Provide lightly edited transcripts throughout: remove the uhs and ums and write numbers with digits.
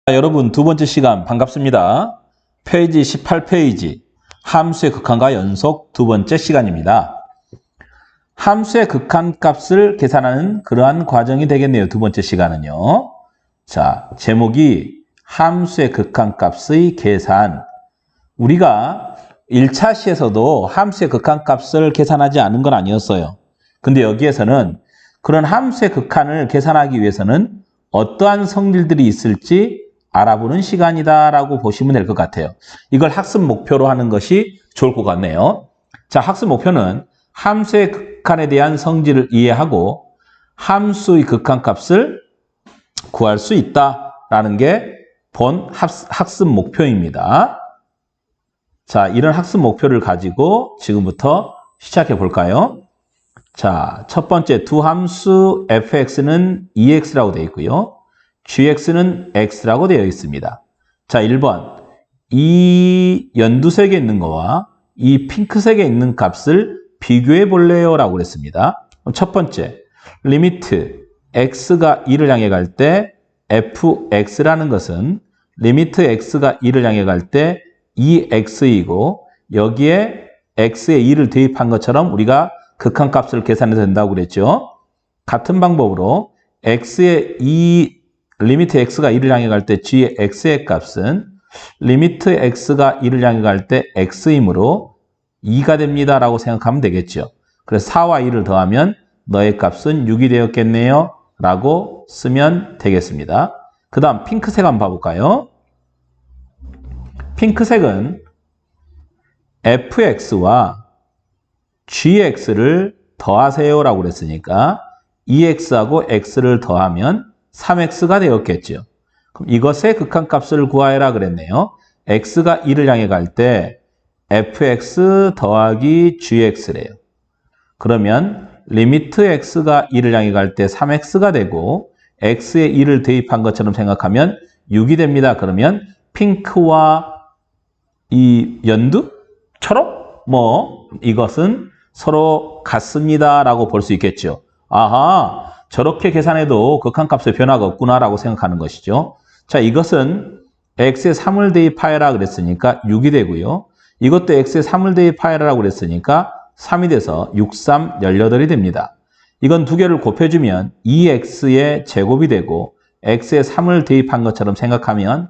여러분 두 번째 시간 반갑습니다. 페이지 18페이지 함수의 극한과 연속 두 번째 시간입니다. 함수의 극한값을 계산하는 그러한 과정이 되겠네요. 두 번째 시간은요. 자, 제목이 함수의 극한값의 계산. 우리가 1차 시에서도 함수의 극한값을 계산하지 않은 건 아니었어요. 근데 여기에서는 그런 함수의 극한을 계산하기 위해서는 어떠한 성질들이 있을지 알아보는 시간이다라고 보시면 될 것 같아요. 이걸 학습 목표로 하는 것이 좋을 것 같네요. 자, 학습 목표는 함수의 극한에 대한 성질을 이해하고 함수의 극한값을 구할 수 있다라는 게 본 학습 목표입니다. 자, 이런 학습 목표를 가지고 지금부터 시작해 볼까요? 자, 첫 번째 두 함수 fx는 2x라고 되어 있고요. gx는 x라고 되어 있습니다. 자, 1번. 이 연두색에 있는 거와 이 핑크색에 있는 값을 비교해 볼래요? 라고 그랬습니다. 첫 번째, 리미트 x가 2를 향해 갈 때 fx라는 것은 리미트 x가 2를 향해 갈 때 2x이고 여기에 x에 2를 대입한 것처럼 우리가 극한값을 계산해도 된다고 그랬죠. 같은 방법으로 리미트 x가 2를 향해 갈 때 g의 x의 값은 리미트 x가 2를 향해 갈 때 x이므로 2가 됩니다 라고 생각하면 되겠죠. 그래서 4와 2를 더하면 너의 값은 6이 되었겠네요 라고 쓰면 되겠습니다. 그 다음 핑크색 한번 봐볼까요? 핑크색은 fx와 gx를 더하세요 라고 그랬으니까 2x하고 x를 더하면 3x가 되었겠죠. 그럼 이것의 극한값을 구하여라 그랬네요. x가 2를 향해 갈 때 fx 더하기 gx래요. 그러면 리미트 x가 2를 향해 갈 때 3x가 되고 x에 2를 대입한 것처럼 생각하면 6이 됩니다. 그러면 핑크와 이 연두? 초록? 이것은 서로 같습니다 라고 볼 수 있겠죠. 아하, 저렇게 계산해도 극한값의 변화가 없구나 라고 생각하는 것이죠. 자, 이것은 x에 3을 대입하여라 그랬으니까 6이 되고요. 이것도 x에 3을 대입하여라고 그랬으니까 3이 돼서 6, 3, 18이 됩니다. 이건 두 개를 곱해주면 2x의 제곱이 되고 x에 3을 대입한 것처럼 생각하면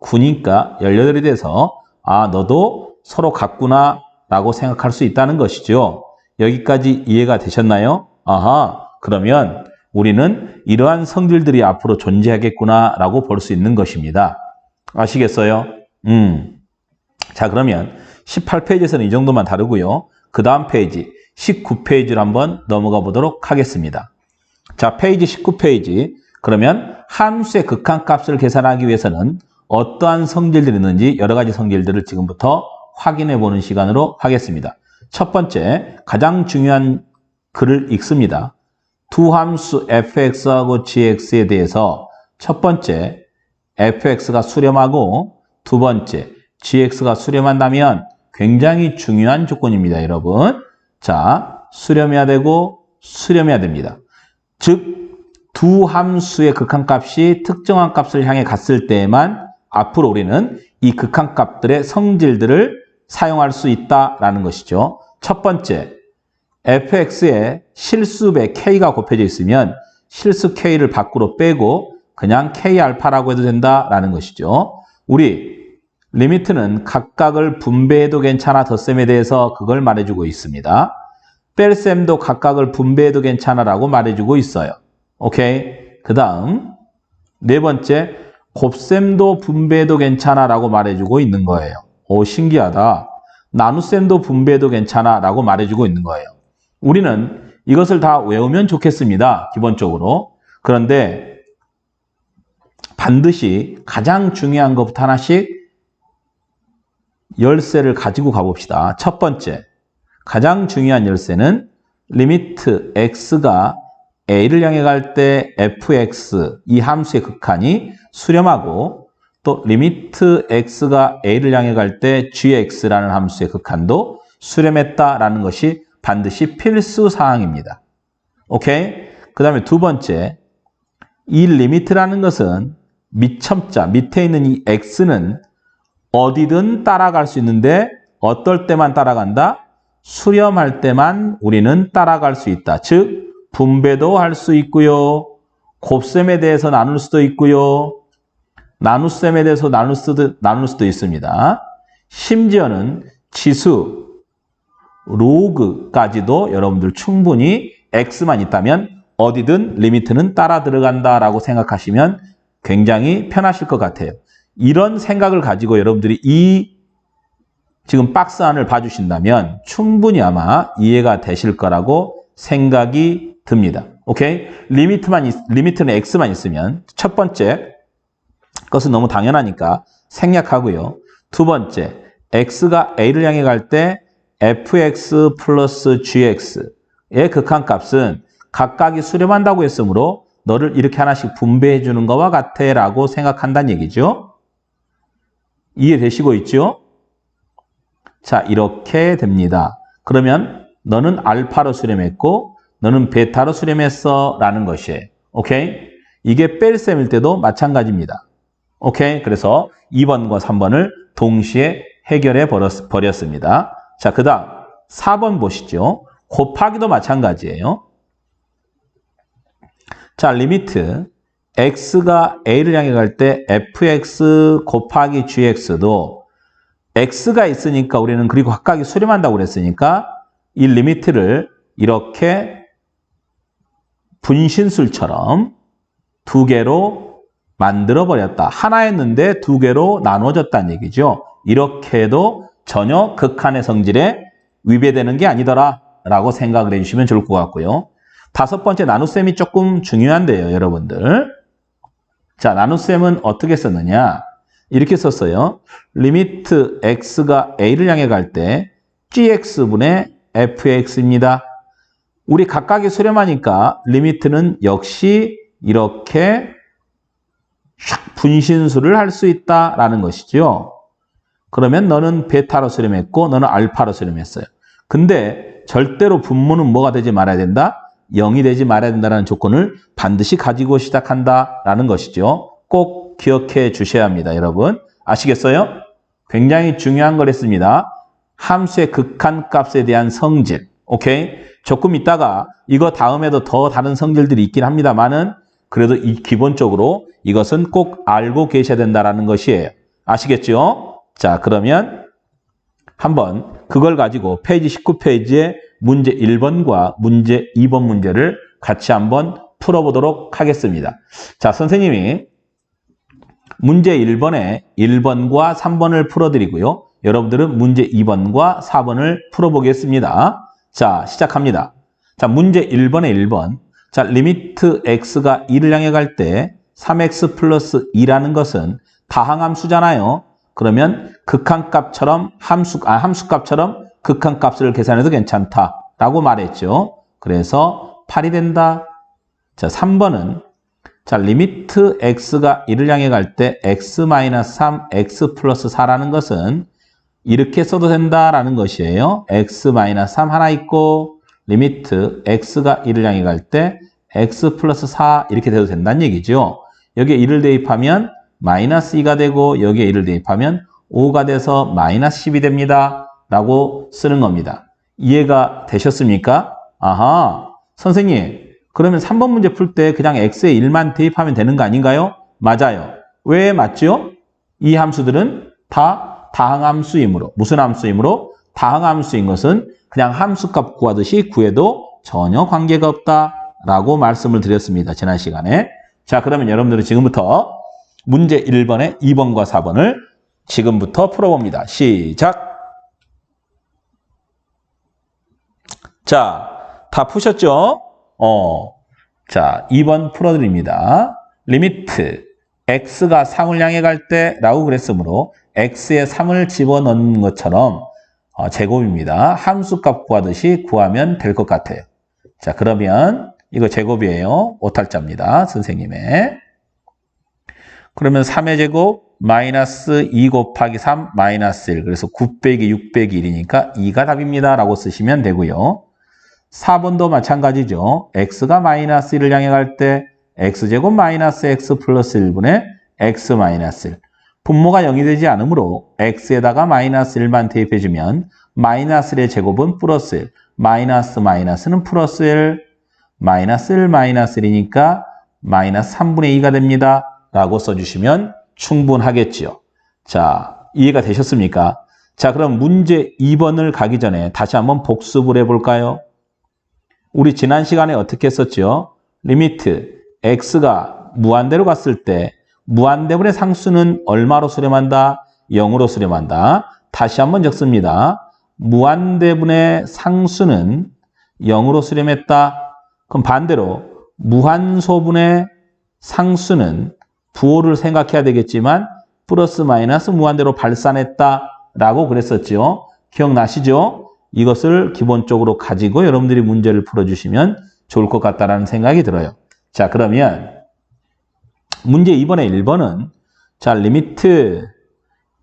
9니까 18이 돼서 아, 너도 서로 같구나 라고 생각할 수 있다는 것이죠. 여기까지 이해가 되셨나요? 아하, 그러면 우리는 이러한 성질들이 앞으로 존재하겠구나 라고 볼 수 있는 것입니다. 아시겠어요? 자, 그러면 18페이지에서는 이 정도만 다루고요. 그 다음 페이지 19페이지로 한번 넘어가 보도록 하겠습니다. 자, 페이지 19페이지. 그러면 함수의 극한값을 계산하기 위해서는 어떠한 성질들이 있는지 여러 가지 성질들을 지금부터 확인해 보는 시간으로 하겠습니다. 첫 번째, 가장 중요한 글을 읽습니다. 두 함수 fx하고 gx에 대해서 첫 번째, fx가 수렴하고 두 번째, gx가 수렴한다면 굉장히 중요한 조건입니다, 여러분. 자, 수렴해야 되고 수렴해야 됩니다. 즉, 두 함수의 극한값이 특정한 값을 향해 갔을 때에만 앞으로 우리는 이 극한값들의 성질들을 사용할 수 있다라는 것이죠. 첫 번째, fx에 실수배 k가 곱해져 있으면 실수 k를 밖으로 빼고 그냥 k알파라고 해도 된다라는 것이죠. 우리 리미트는 각각을 분배해도 괜찮아 덧셈에 대해서 그걸 말해주고 있습니다. 뺄셈도 각각을 분배해도 괜찮아라고 말해주고 있어요. 오케이. 그 다음 네 번째, 곱셈도 분배해도 괜찮아라고 말해주고 있는 거예요. 오, 신기하다. 나눗셈도 분배해도 괜찮아라고 말해주고 있는 거예요. 우리는 이것을 다 외우면 좋겠습니다. 기본적으로. 그런데 반드시 가장 중요한 것부터 하나씩 열쇠를 가지고 가봅시다. 첫 번째, 가장 중요한 열쇠는 리미트 x가 a를 향해 갈 때 fx, 이 함수의 극한이 수렴하고 또 리미트 x가 a를 향해 갈 때 gx라는 함수의 극한도 수렴했다라는 것이 반드시 필수 사항입니다. 오케이? 그 다음에 두 번째, 이 리미트라는 것은 밑첨자 밑에 있는 이 x는 어디든 따라갈 수 있는데 어떨 때만 따라간다? 수렴할 때만 우리는 따라갈 수 있다. 즉 분배도 할 수 있고요. 곱셈에 대해서 나눌 수도 있고요. 나눗셈에 대해서 나눌 수도 있습니다. 심지어는 지수, 로그까지도 여러분들 충분히 x만 있다면 어디든 리미트는 따라 들어간다라고 생각하시면 굉장히 편하실 것 같아요. 이런 생각을 가지고 여러분들이 이 지금 박스 안을 봐주신다면 충분히 아마 이해가 되실 거라고 생각이 듭니다. 오케이? 리미트는 x만 있으면 첫 번째 것은 너무 당연하니까 생략하고요. 두 번째, x가 a를 향해 갈 때 fx 플러스 gx의 극한값은 각각이 수렴한다고 했으므로 너를 이렇게 하나씩 분배해 주는 것과 같아 라고 생각한다는 얘기죠. 이해되시고 있죠? 자, 이렇게 됩니다. 그러면 너는 알파로 수렴했고 너는 베타로 수렴했어 라는 것이에요. 오케이? 이게 뺄셈일 때도 마찬가지입니다. 오케이? 그래서 2번과 3번을 동시에 해결해 버렸습니다. 자, 그 다음 4번 보시죠. 곱하기도 마찬가지예요. 자, 리미트 x가 a를 향해 갈 때 fx 곱하기 gx도 x가 있으니까 우리는 그리고 각각이 수렴한다고 그랬으니까 이 리미트를 이렇게 분신술처럼 두 개로 만들어버렸다. 하나였는데 두 개로 나눠졌다는 얘기죠. 이렇게 해도 전혀 극한의 성질에 위배되는 게 아니더라 라고 생각을 해주시면 좋을 것 같고요. 다섯 번째 나눗셈이 조금 중요한데요, 여러분들. 자, 나눗셈은 어떻게 썼느냐? 이렇게 썼어요. 리미트 x가 a를 향해 갈 때 gx분의 fx입니다. 우리 각각이 수렴하니까 리미트는 역시 이렇게 분신술을 할 수 있다라는 것이죠. 그러면 너는 베타로 수렴했고 너는 알파로 수렴했어요. 근데 절대로 분모는 뭐가 되지 말아야 된다? 0이 되지 말아야 된다는 조건을 반드시 가지고 시작한다라는 것이죠. 꼭 기억해 주셔야 합니다, 여러분. 아시겠어요? 굉장히 중요한 거랬습니다. 함수의 극한값에 대한 성질. 오케이? 조금 있다가 이거 다음에도 더 다른 성질들이 있긴 합니다만은 그래도 기본적으로 이것은 꼭 알고 계셔야 된다는 것이에요. 아시겠죠? 자, 그러면 한번 그걸 가지고 페이지 19페이지에 문제 1번과 문제 2번 문제를 같이 한번 풀어보도록 하겠습니다. 자, 선생님이 문제 1번에 1번과 3번을 풀어드리고요. 여러분들은 문제 2번과 4번을 풀어보겠습니다. 자, 시작합니다. 자, 문제 1번에 1번. 자, 리미트 x가 2를 향해 갈 때 3x 플러스 2라는 것은 다항함수잖아요. 그러면 극한값처럼 함수값처럼 극한값을 계산해도 괜찮다라고 말했죠. 그래서 8이 된다. 자, 3번은 자, 리미트 x가 1을 향해 갈 때 x-3, x 플러스 4라는 것은 이렇게 써도 된다라는 것이에요. x-3 하나 있고 리미트 x가 1을 향해 갈 때 x 플러스 4 이렇게 돼도 된다는 얘기죠. 여기에 1을 대입하면 마이너스 2가 되고 여기에 1을 대입하면 5가 돼서 마이너스 10이 됩니다. 라고 쓰는 겁니다. 이해가 되셨습니까? 아하, 선생님 그러면 3번 문제 풀 때 그냥 x에 1만 대입하면 되는 거 아닌가요? 맞아요. 왜 맞죠? 이 함수들은 다 다항함수이므로. 무슨 함수이므로? 다항함수인 것은 그냥 함수값 구하듯이 구해도 전혀 관계가 없다라고 말씀을 드렸습니다. 지난 시간에. 자, 그러면 여러분들은 지금부터 문제 1번에 2번과 4번을 지금부터 풀어봅니다. 시작! 자, 다 푸셨죠? 자, 2번 풀어드립니다. 리미트 x가 3을 향해 갈 때 라고 그랬으므로 x에 3을 집어넣는 것처럼 제곱입니다. 함수값 구하듯이 구하면 될 것 같아요. 자, 그러면 이거 제곱이에요. 오탈자입니다. 선생님의. 그러면 3의 제곱 마이너스 2 곱하기 3 마이너스 1. 그래서 9 빼기 6 빼기 1이니까 2가 답입니다. 라고 쓰시면 되고요. 4번도 마찬가지죠. x가 마이너스 1을 향해 갈 때 x제곱 마이너스 x 플러스 1분의 x-1. 분모가 0이 되지 않으므로 x에다가 마이너스 1만 대입해주면 마이너스 1의 제곱은 플러스 1, 마이너스는 플러스 1, 마이너스 1, 마이너스 1이니까 마이너스 3분의 2가 됩니다. 라고 써주시면 충분하겠지요. 자, 이해가 되셨습니까? 자, 그럼 문제 2번을 가기 전에 다시 한번 복습을 해볼까요? 우리 지난 시간에 어떻게 했었죠? 리미트 x가 무한대로 갔을 때 무한대분의 상수는 얼마로 수렴한다? 0으로 수렴한다. 다시 한번 적습니다. 무한대분의 상수는 0으로 수렴했다. 그럼 반대로 무한소분의 상수는 부호를 생각해야 되겠지만 플러스 마이너스 무한대로 발산했다라고 그랬었죠. 기억나시죠? 이것을 기본적으로 가지고 여러분들이 문제를 풀어주시면 좋을 것 같다라는 생각이 들어요. 자, 그러면 문제 2번의 1번은 자, 리미트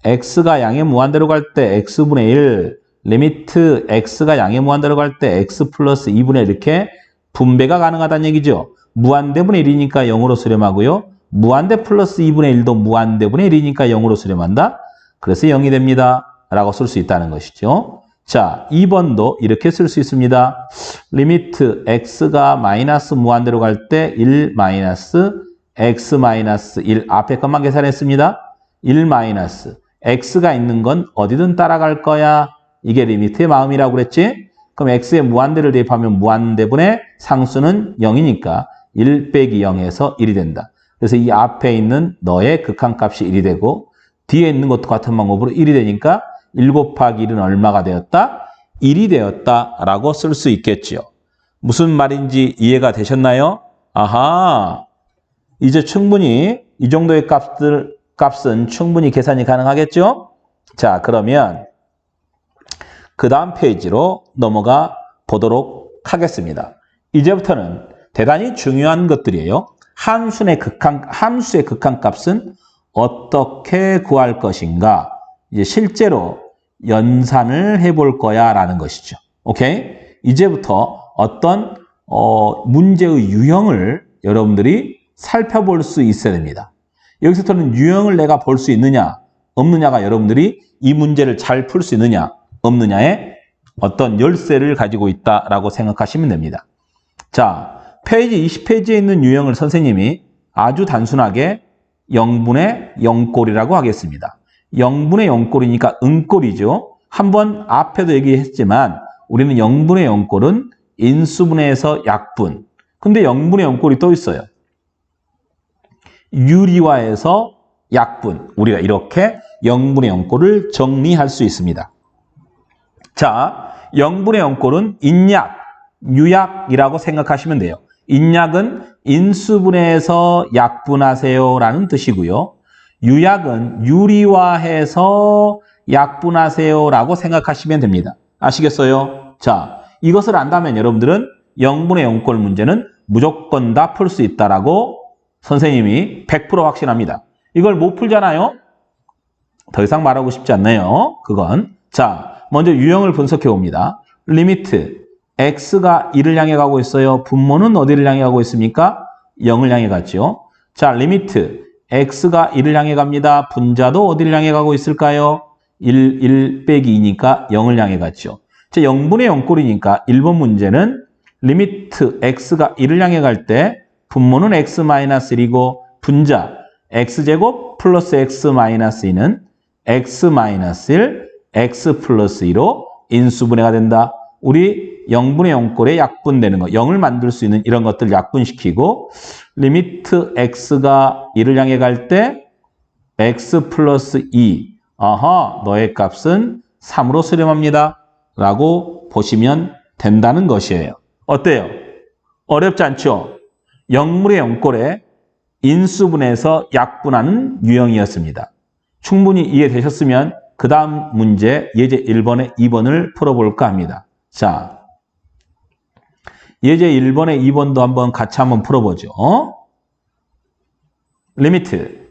x가 양의 무한대로 갈 때 x분의 1, 리미트 x가 양의 무한대로 갈 때 x 플러스 2분의 1 이렇게 분배가 가능하다는 얘기죠. 무한대분의 1이니까 0으로 수렴하고요. 무한대 플러스 2분의 1도 무한대분의 1이니까 0으로 수렴한다. 그래서 0이 됩니다. 라고 쓸 수 있다는 것이죠. 자, 2번도 이렇게 쓸 수 있습니다. 리미트 x가 마이너스 무한대로 갈 때 1 마이너스 x 마이너스 1 앞에 것만 계산했습니다. 1 마이너스 x가 있는 건 어디든 따라갈 거야. 이게 리미트의 마음이라고 그랬지? 그럼 x에 무한대를 대입하면 무한대분의 상수는 0이니까 1 빼기 0에서 1이 된다. 그래서 이 앞에 있는 너의 극한값이 1이 되고 뒤에 있는 것도 같은 방법으로 1이 되니까 1 곱하기 1은 얼마가 되었다? 1이 되었다라고 쓸 수 있겠지요. 무슨 말인지 이해가 되셨나요? 아하, 이제 충분히 이 정도의 값은 충분히 계산이 가능하겠죠? 자, 그러면 그 다음 페이지로 넘어가 보도록 하겠습니다. 이제부터는 대단히 중요한 것들이에요. 함수의 극한값은 어떻게 구할 것인가? 이제 실제로 연산을 해볼 거야 라는 것이죠. 오케이? 이제부터 어떤 문제의 유형을 여러분들이 살펴볼 수 있어야 됩니다. 여기서부터는 유형을 내가 볼 수 있느냐, 없느냐가 여러분들이 이 문제를 잘 풀 수 있느냐, 없느냐의 어떤 열쇠를 가지고 있다라고 생각하시면 됩니다. 자, 페이지 20페이지에 있는 유형을 선생님이 아주 단순하게 0분의 0꼴이라고 하겠습니다. 0분의 0꼴이니까 음꼴이죠. 한번 앞에도 얘기했지만 우리는 0분의 0꼴은 인수분해에서 약분. 근데 0분의 0꼴이 또 있어요. 유리화해서 약분. 우리가 이렇게 0분의 0꼴을 정리할 수 있습니다. 자, 0분의 0꼴은 인약, 유약이라고 생각하시면 돼요. 인약은 인수분해해서 약분하세요라는 뜻이고요. 유약은 유리화해서 약분하세요라고 생각하시면 됩니다. 아시겠어요? 자, 이것을 안다면 여러분들은 0분의 0꼴 문제는 무조건 다 풀 수 있다라고 선생님이 100% 확신합니다. 이걸 못 풀잖아요? 더 이상 말하고 싶지 않네요. 그건. 자, 먼저 유형을 분석해 봅니다. 리미트 x가 1을 향해 가고 있어요. 분모는 어디를 향해 가고 있습니까? 0을 향해 갔죠. 자, 리미트 x가 1을 향해 갑니다. 분자도 어디를 향해 가고 있을까요? 1 빼기 2니까 0을 향해 갔죠. 자, 0분의 0꼴이니까 1번 문제는 리미트 x가 1을 향해 갈 때 분모는 x-1이고 분자 x제곱 플러스 x-2는 x-1, x 플러스 2로 인수분해가 된다. 우리 0분의 0꼴에 약분되는 거, 0을 만들 수 있는 이런 것들 약분시키고 리미트 x가 1을 향해 갈 때 x 플러스 2, 아하, 너의 값은 3으로 수렴합니다. 라고 보시면 된다는 것이에요. 어때요? 어렵지 않죠? 0분의 0꼴에 인수분해에서 약분하는 유형이었습니다. 충분히 이해되셨으면 그 다음 문제 예제 1번에 2번을 풀어볼까 합니다. 자, 예제 1번에 2번도 한번 같이 한번 풀어보죠. 리미트.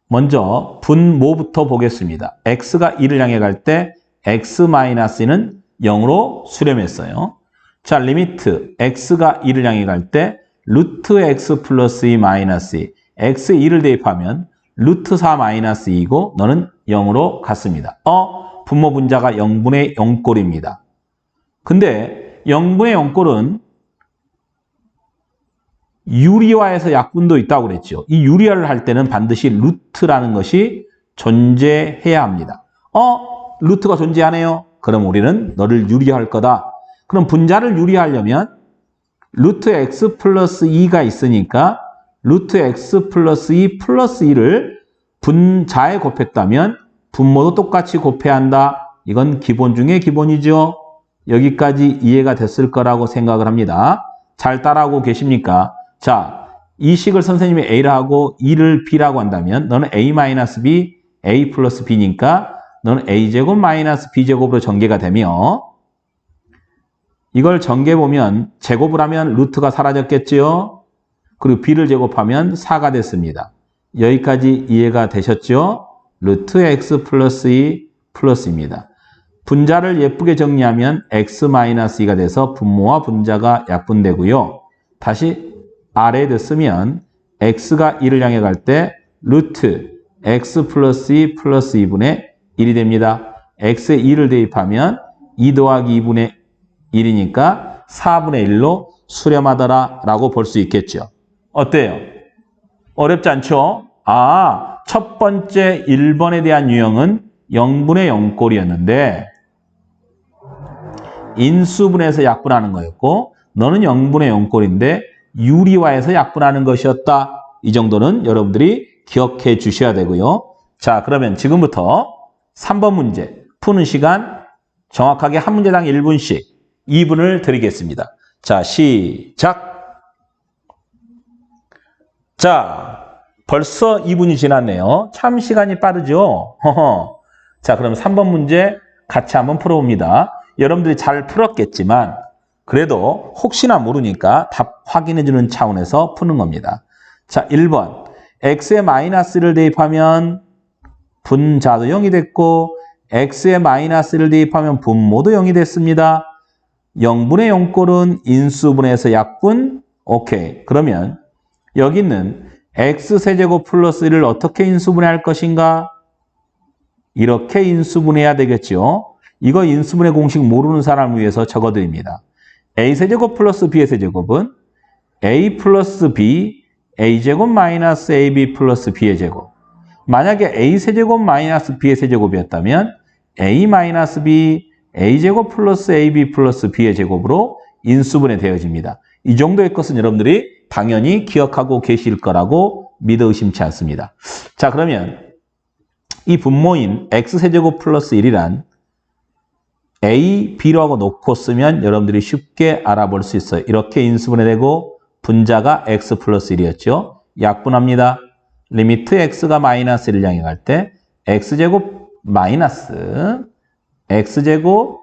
먼저 분모부터 보겠습니다. x가 1을 향해 갈 때 x-는 0으로 수렴했어요. 자, 리미트 x가 1을 향해 갈 때 루트 x 플러스 2 마이너스 2, x에 2를 대입하면 루트 4 마이너스 2이고 너는 0으로 갔습니다. 분모 분자가 0분의 0꼴입니다. 근데 0분의 0꼴은 유리화에서 약분도 있다고 그랬죠. 이 유리화를 할 때는 반드시 루트라는 것이 존재해야 합니다. 루트가 존재하네요. 그럼 우리는 너를 유리화할 거다. 그럼 분자를 유리화하려면 루트 x 플러스 2가 있으니까 루트 x 플러스 2 플러스 2를 분자에 곱했다면 분모도 똑같이 곱해야 한다. 이건 기본 중에 기본이죠. 여기까지 이해가 됐을 거라고 생각을 합니다. 잘 따라하고 계십니까? 자, 이 식을 선생님이 A를 하고 2를 B라고 한다면 너는 A-B, A 플러스 B니까 너는 A제곱 마이너스 B제곱으로 전개가 되며 이걸 전개해보면 제곱을 하면 루트가 사라졌겠죠? 그리고 B를 제곱하면 4가 됐습니다. 여기까지 이해가 되셨죠? 루트 X 플러스 2 플러스입니다. 분자를 예쁘게 정리하면 X 마이너스 2가 돼서 분모와 분자가 약분되고요. 다시 아래에 쓰면 X가 2를 향해 갈 때 루트 X 플러스 2 플러스 2분의 1이 됩니다. X에 2를 대입하면 2 더하기 2분의 1이니까 4분의 1로 수렴하더라 라고 볼 수 있겠죠. 어때요? 어렵지 않죠? 첫 번째 1번에 대한 유형은 0분의 0꼴이었는데 인수분해에서 약분하는 거였고 너는 0분의 0꼴인데 유리화해서 약분하는 것이었다. 이 정도는 여러분들이 기억해 주셔야 되고요. 자, 그러면 지금부터 3번 문제 푸는 시간 정확하게 한 문제당 1분씩 2분을 드리겠습니다. 자, 시작! 자, 벌써 2분이 지났네요. 참 시간이 빠르죠? 자, 그럼 3번 문제 같이 한번 풀어봅니다. 여러분들이 잘 풀었겠지만 그래도 혹시나 모르니까 답 확인해주는 차원에서 푸는 겁니다. 자, 1번. x에 마이너스를 대입하면 분자도 0이 됐고 x에 마이너스를 대입하면 분모도 0이 됐습니다. 0분의 0꼴은 인수분해에서 약분. 오케이. 그러면 여기 있는 x세제곱 플러스 1을 어떻게 인수분해할 것인가? 이렇게 인수분해해야 되겠죠. 이거 인수분해 공식 모르는 사람을 위해서 적어드립니다. a세제곱 플러스 b의 세제곱은 a 플러스 b, a제곱 마이너스 ab 플러스 b의 제곱. 만약에 a세제곱 마이너스 b의 세제곱이었다면 a 마이너스 b, a제곱 플러스 ab 플러스 b의 제곱으로 인수분해 되어집니다. 이 정도의 것은 여러분들이 당연히 기억하고 계실 거라고 믿어 의심치 않습니다. 자, 그러면 이 분모인 x세제곱 플러스 1이란 a, b로 하고 놓고 쓰면 여러분들이 쉽게 알아볼 수 있어요. 이렇게 인수분해되고 분자가 x 플러스 1이었죠. 약분합니다. 리미트 x가 마이너스 1을 향해 갈 때 x제곱 마이너스 x제곱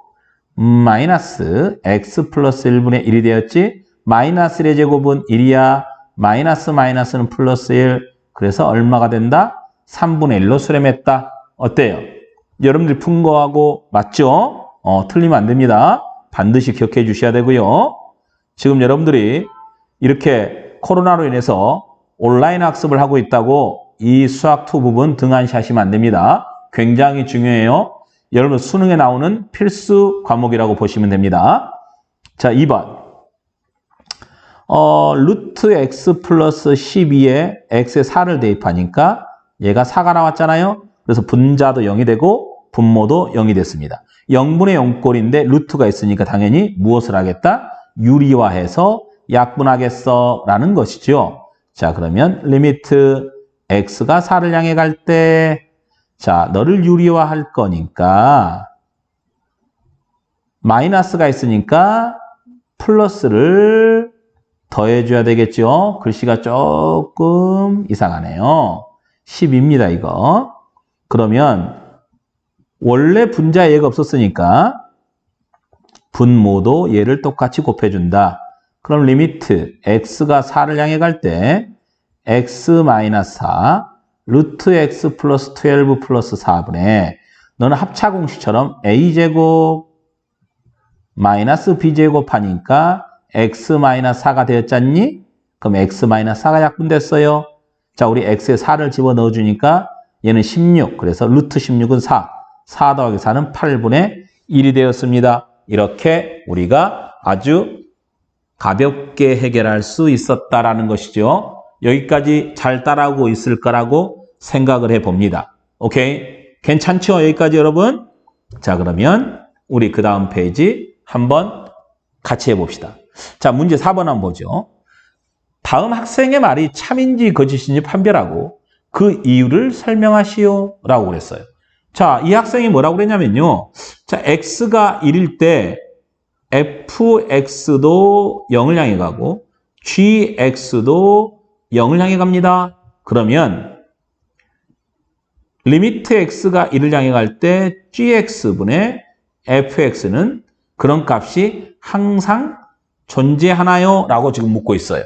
마이너스 x 플러스 1분의 1이 되었지. 마이너스 1의 제곱은 1이야. 마이너스 마이너스는 플러스 1. 그래서 얼마가 된다? 3분의 1로 수렴했다. 어때요? 여러분들이 푼 거하고 맞죠? 틀리면 안 됩니다. 반드시 기억해 주셔야 되고요. 지금 여러분들이 이렇게 코로나로 인해서 온라인 학습을 하고 있다고 이 수학 2 부분 등한시하시면 안 됩니다. 굉장히 중요해요. 여러분 수능에 나오는 필수 과목이라고 보시면 됩니다. 자, 2번. 루트 x 플러스 12에 x에 4를 대입하니까 얘가 4가 나왔잖아요. 그래서 분자도 0이 되고 분모도 0이 됐습니다. 0분의 0꼴인데 루트가 있으니까 당연히 무엇을 하겠다? 유리화해서 약분하겠어 라는 것이죠. 자, 그러면 리미트 x가 4를 향해 갈 때 자, 너를 유리화할 거니까 마이너스가 있으니까 플러스를 더해줘야 되겠죠. 글씨가 조금 이상하네요. 10입니다, 이거. 그러면 원래 분자에 얘가 없었으니까 분모도 얘를 똑같이 곱해준다. 그럼 리미트 x가 4를 향해 갈 때 x-4 루트 x 플러스 12 플러스 4분의 너는 합차공식처럼 a제곱 마이너스 b제곱 하니까 x-4가 되었잖니? 그럼 x-4가 약분됐어요. 자, 우리 x에 4를 집어넣어 주니까 얘는 16. 그래서 루트 16은 4. 4 더하기 4는 8분의 1이 되었습니다. 이렇게 우리가 아주 가볍게 해결할 수 있었다라는 것이죠. 여기까지 잘 따라오고 있을 거라고 생각을 해봅니다. 오케이? 괜찮죠? 여기까지 여러분? 자, 그러면 우리 그 다음 페이지 한번 같이 해봅시다. 자, 문제 4번 한번 보죠. 다음 학생의 말이 참인지 거짓인지 판별하고 그 이유를 설명하시오 라고 그랬어요. 자, 이 학생이 뭐라고 그랬냐면요. 자, x가 1일 때 fx도 0을 향해 가고 gx도 0을 향해 갑니다. 그러면 리미트 x가 1을 향해 갈 때 gx분의 fx는 그런 값이 항상 존재하나요? 라고 지금 묻고 있어요.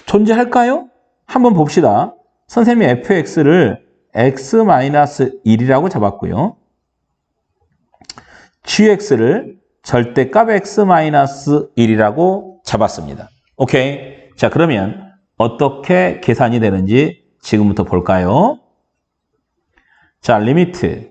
존재할까요? 한번 봅시다. 선생님이 fx를 x-1이라고 잡았고요. gx를 절대값 x-1이라고 잡았습니다. 오케이. 자, 그러면 어떻게 계산이 되는지 지금부터 볼까요? 자, 리미트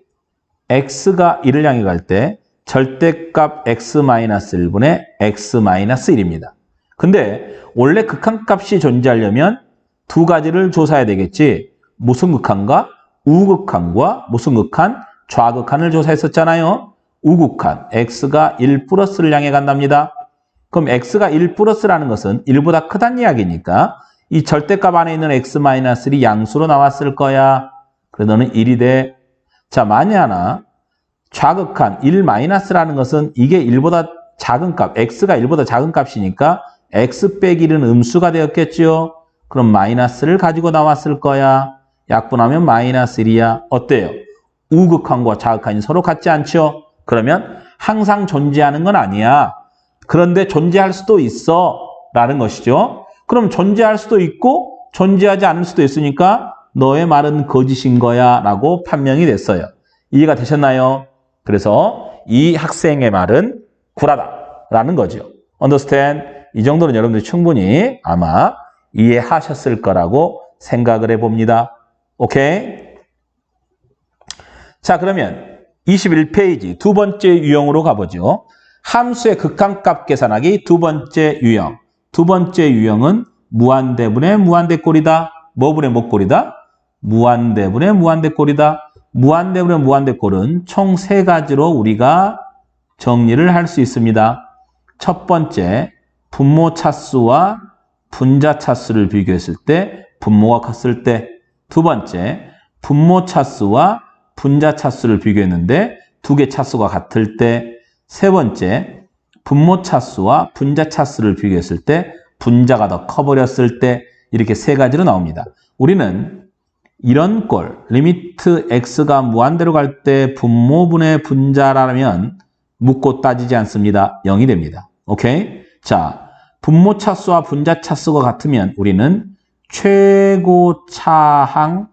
x가 1을 향해 갈 때 절대값 x-1분의 x-1입니다. 근데 원래 극한값이 존재하려면 두 가지를 조사해야 되겠지. 무슨 극한과 우극한과 무슨 극한? 좌극한을 조사했었잖아요. 우극한 x가 1 플러스를 향해 간답니다. 그럼 x가 1 플러스라는 것은 1보다 크다는 이야기니까 이 절대값 안에 있는 x-1이 양수로 나왔을 거야. 그래서 너는 1이 돼. 자, 만에 하나 좌극한 1-라는 것은 이게 1보다 작은 값, x가 1보다 작은 값이니까 x 빼기 1은 음수가 되었겠죠. 그럼 마이너스를 가지고 나왔을 거야. 약분하면 마이너스 1이야. 어때요? 우극한과 좌극한이 서로 같지 않죠? 그러면 항상 존재하는 건 아니야. 그런데 존재할 수도 있어 라는 것이죠. 그럼 존재할 수도 있고 존재하지 않을 수도 있으니까 너의 말은 거짓인 거야 라고 판명이 됐어요. 이해가 되셨나요? 그래서 이 학생의 말은 구라다 라는 거죠. Understand? 이 정도는 여러분들이 충분히 아마 이해하셨을 거라고 생각을 해봅니다. 오케이? 자, 그러면 21페이지 두 번째 유형으로 가보죠. 함수의 극한값 계산하기 두 번째 유형. 두 번째 유형은 무한대분의 무한대꼴이다. 뭐 분의 뭐 꼴이다? 무한대분의 무한대꼴이다. 무한대분의 무한대꼴은 총 세 가지로 우리가 정리를 할 수 있습니다. 첫 번째, 분모 차수와 분자 차수를 비교했을 때 분모가 컸을 때. 두 번째, 분모 차수와 분자 차수를 비교했는데 두 개 차수가 같을 때. 세 번째, 분모 차수와 분자 차수를 비교했을 때 분자가 더 커버렸을 때. 이렇게 세 가지로 나옵니다. 우리는 이런 꼴, 리미트 x가 무한대로 갈 때 분모분의 분자라면 묻고 따지지 않습니다. 0이 됩니다. 오케이? 자, 분모 차수와 분자 차수가 같으면 우리는 최고차항의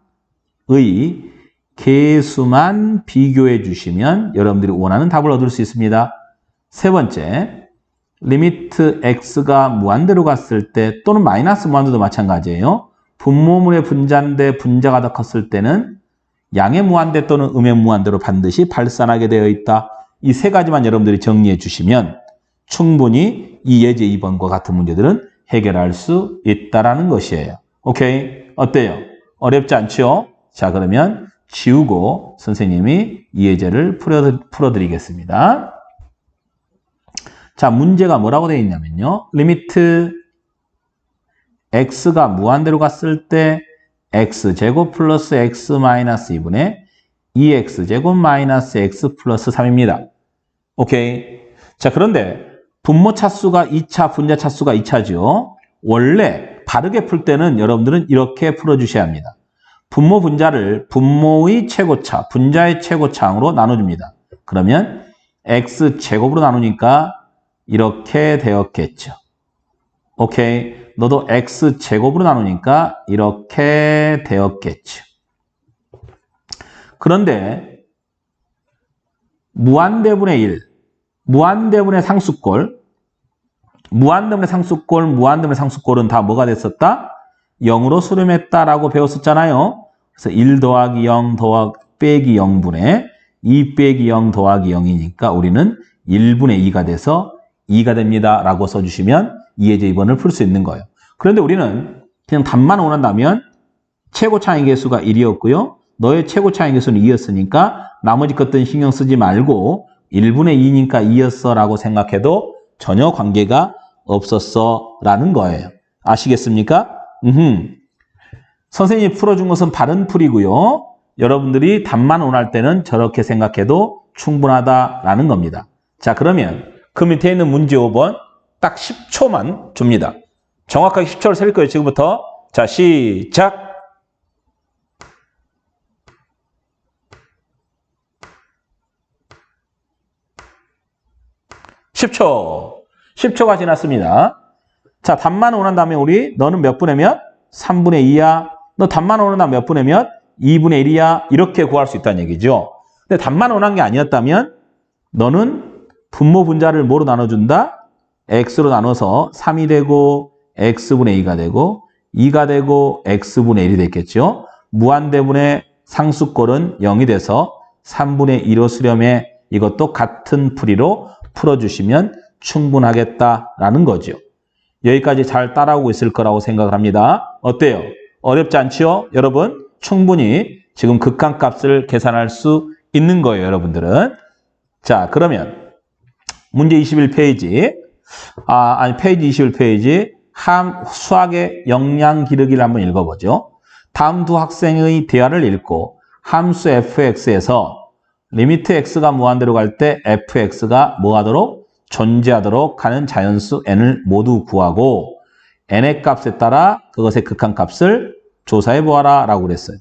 계수만 비교해 주시면 여러분들이 원하는 답을 얻을 수 있습니다. 세 번째, 리미트 x가 무한대로 갔을 때 또는 마이너스 무한대도 마찬가지예요. 분모분의 분자인데 분자가 더 컸을 때는 양의 무한대 또는 음의 무한대로 반드시 발산하게 되어 있다. 이 세 가지만 여러분들이 정리해 주시면 충분히 이 예제 2번과 같은 문제들은 해결할 수 있다라는 것이에요. 오케이? 어때요? 어렵지 않죠? 자, 그러면 지우고 선생님이 이 예제를 풀어드리겠습니다. 자, 문제가 뭐라고 되어 있냐면요. 리미트 x가 무한대로 갔을 때 x제곱 플러스 x 마이너스 2분의 2x제곱 마이너스 x 플러스 3입니다. 오케이. 자, 그런데 분모 차수가 2차, 분자 차수가 2차죠. 원래 바르게 풀 때는 여러분들은 이렇게 풀어주셔야 합니다. 분모 분자를 분모의 최고차, 분자의 최고차항으로 나눠줍니다. 그러면 x제곱으로 나누니까 이렇게 되었겠죠. 오케이. 너도 x제곱으로 나누니까 이렇게 되었겠죠. 그런데 무한대분의 1, 무한대분의 상수꼴, 무한대분의 상수꼴은 다 뭐가 됐었다? 0으로 수렴했다라고 배웠었잖아요. 그래서 1 더하기 0 빼기 0분의 2 빼기 0 더하기 0이니까 우리는 1분의 2가 돼서 2가 됩니다. 라고 써주시면 이해제 2번을 풀 수 있는 거예요. 그런데 우리는 그냥 답만 원한다면 최고 차이 개수가 1이었고요. 너의 최고 차이 개수는 2였으니까 나머지 것들은 신경 쓰지 말고 1분의 2니까 2였어 라고 생각해도 전혀 관계가 없었어 라는 거예요. 아시겠습니까? 선생님이 풀어준 것은 바른 풀이고요. 여러분들이 답만 원할 때는 저렇게 생각해도 충분하다라는 겁니다. 자, 그러면 그 밑에 있는 문제 5번 딱 10초만 줍니다. 정확하게 10초를 셀 거예요, 지금부터. 자, 시작! (10초) 가 지났습니다. 자, 답만 원한다면 우리 너는 몇 분의 몇? 3분의 2야. 너 답만 원한다면 몇 분의 몇? 2분의 1이야. 이렇게 구할 수 있다는 얘기죠. 근데 답만 원한 게 아니었다면 너는 분모 분자를 뭐로 나눠준다? x로 나눠서 3이 되고 x분의 2가 되고 2가 되고 x분의 1이 됐겠죠. 무한대분의 상수꼴은 0이 돼서 3분의 2로 수렴해. 이것도 같은 풀이로 풀어주시면 충분하겠다라는 거죠. 여기까지 잘 따라오고 있을 거라고 생각을 합니다. 어때요? 어렵지 않지요? 여러분 충분히 지금 극한값을 계산할 수 있는 거예요. 여러분들은. 자, 그러면 문제 21페이지 페이지 21페이지 수학의 역량 기르기를 한번 읽어보죠. 다음 두 학생의 대화를 읽고 함수 fx에서 리미트 x가 무한대로 갈 때 fx가 뭐하도록? 존재하도록 하는 자연수 n을 모두 구하고 n의 값에 따라 그것의 극한값을 조사해 보아라 라고 그랬어요.